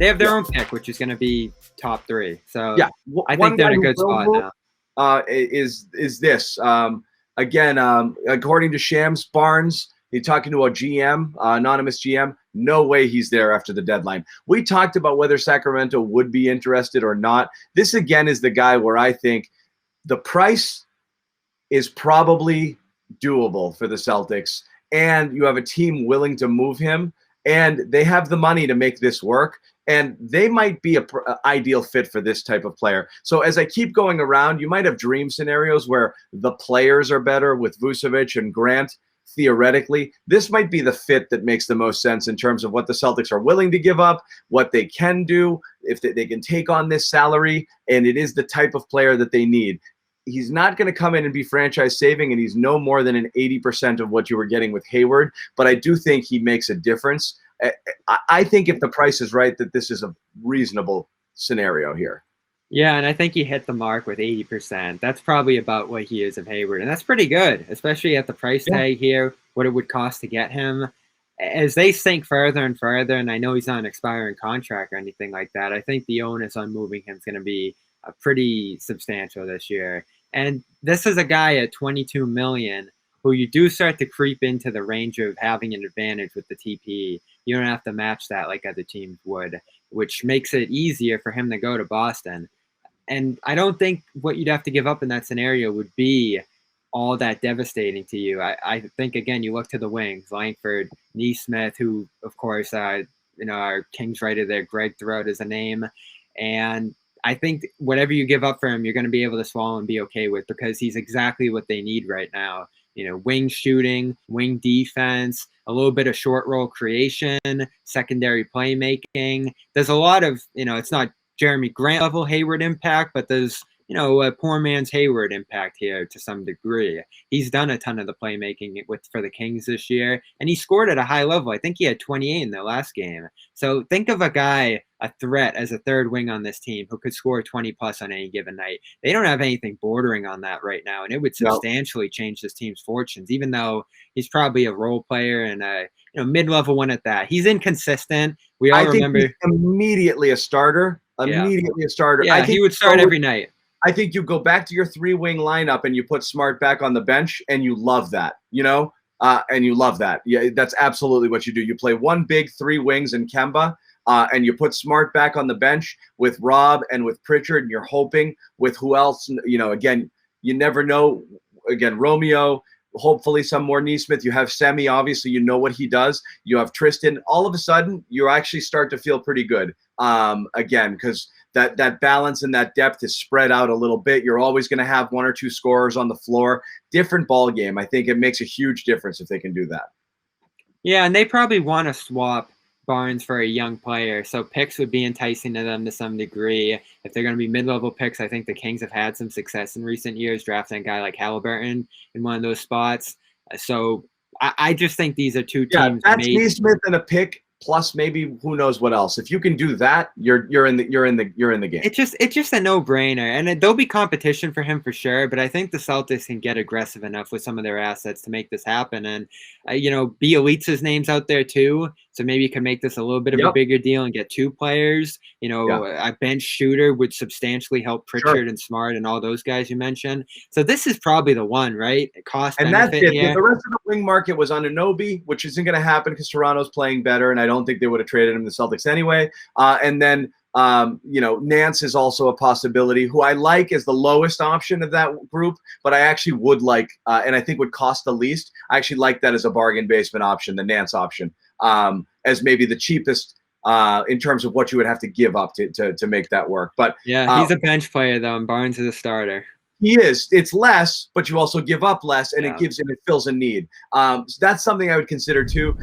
they have their own pick, which is going to be top 3. So yeah, I think they're in a good spot now. Is this again? According to Shams Barnes, he's talking to a GM, anonymous GM. No way he's there after the deadline. We talked about whether Sacramento would be interested or not. This again is the guy where I think the price is probably doable for the Celtics, and you have a team willing to move him, and they have the money to make this work, and they might be an ideal fit for this type of player. So as I keep going around, you might have dream scenarios where the players are better with Vucevic and Grant. Theoretically, this might be the fit that makes the most sense in terms of what the Celtics are willing to give up, what they can do, if they can take on this salary, and it is the type of player that they need. He's not going to come in and be franchise saving, and he's no more than an 80% of what you were getting with Hayward, but I do think he makes a difference. I think if the price is right, that this is a reasonable scenario here. Yeah, and I think he hit the mark with 80%. That's probably about what he is of Hayward, and that's pretty good, especially at the price tag here, what it would cost to get him. As they sink further and further, and I know he's not an expiring contract or anything like that, I think the onus on moving him is going to be pretty substantial this year. And this is a guy at $22 million who you do start to creep into the range of having an advantage with the TP. You don't have to match that like other teams would, which makes it easier for him to go to Boston. And I don't think what you'd have to give up in that scenario would be all that devastating to you. I think, again, you look to the wings, Langford, Neesmith, who, of course, our Kings writer there, Greg threw out as a name. And I think whatever you give up for him, you're going to be able to swallow and be okay with, because he's exactly what they need right now. Wing shooting, wing defense, a little bit of short roll creation, secondary playmaking. There's a lot of, it's not Jeremy Grant level Hayward impact, but there's, a poor man's Hayward impact here to some degree. He's done a ton of the playmaking for the Kings this year, and he scored at a high level. I think he had 28 in their last game. So think of a guy, a threat as a third wing on this team who could score 20 plus on any given night. They don't have anything bordering on that right now, and it would substantially change this team's fortunes, even though he's probably a role player and a mid-level one at that. He's inconsistent. We all remember. He's immediately a starter. A starter. Yeah, he would start every night. I think you go back to your 3-wing lineup and you put Smart back on the bench, and you love that, and you love that. Yeah, that's absolutely what you do. You play one big 3 wings in Kemba, and you put Smart back on the bench with Rob and with Pritchard, and you're hoping with who else, again, you never know. Again, Romeo, hopefully some more Neesmith. You have Semi, obviously, what he does. You have Tristan. All of a sudden, you actually start to feel pretty good, again, because that balance and that depth is spread out a little bit. You're always going to have 1 or 2 scorers on the floor. Different ball game. I think it makes a huge difference if they can do that. Yeah, and they probably want to swap Barnes for a young player, so picks would be enticing to them to some degree. If they're going to be mid-level picks, I think the Kings have had some success in recent years drafting a guy like Halliburton in one of those spots. So I just think these are two teams. That's Neesmith and a pick, plus maybe who knows what else. If you can do that, you're in the game. It's just a no-brainer, and there'll be competition for him for sure. But I think the Celtics can get aggressive enough with some of their assets to make this happen. And Bielitsa's name's out there too, so maybe you can make this a little bit of a bigger deal and get 2 players. A bench shooter would substantially help Pritchard and Smart and all those guys you mentioned. So this is probably the one, right? Cost and benefit. That's it. The rest of the wing market was on Anunoby, which isn't going to happen because Toronto's playing better, and I don't think they would have traded him to the Celtics anyway. And then, Nance is also a possibility, who I like as the lowest option of that group, but I actually would like, and I think would cost the least. I actually like that as a bargain basement option, the Nance option, as maybe the cheapest in terms of what you would have to give up to make that work. But yeah, he's a bench player though, and Barnes is a starter. He is. It's less, but you also give up less, and it fills a need. So that's something I would consider too.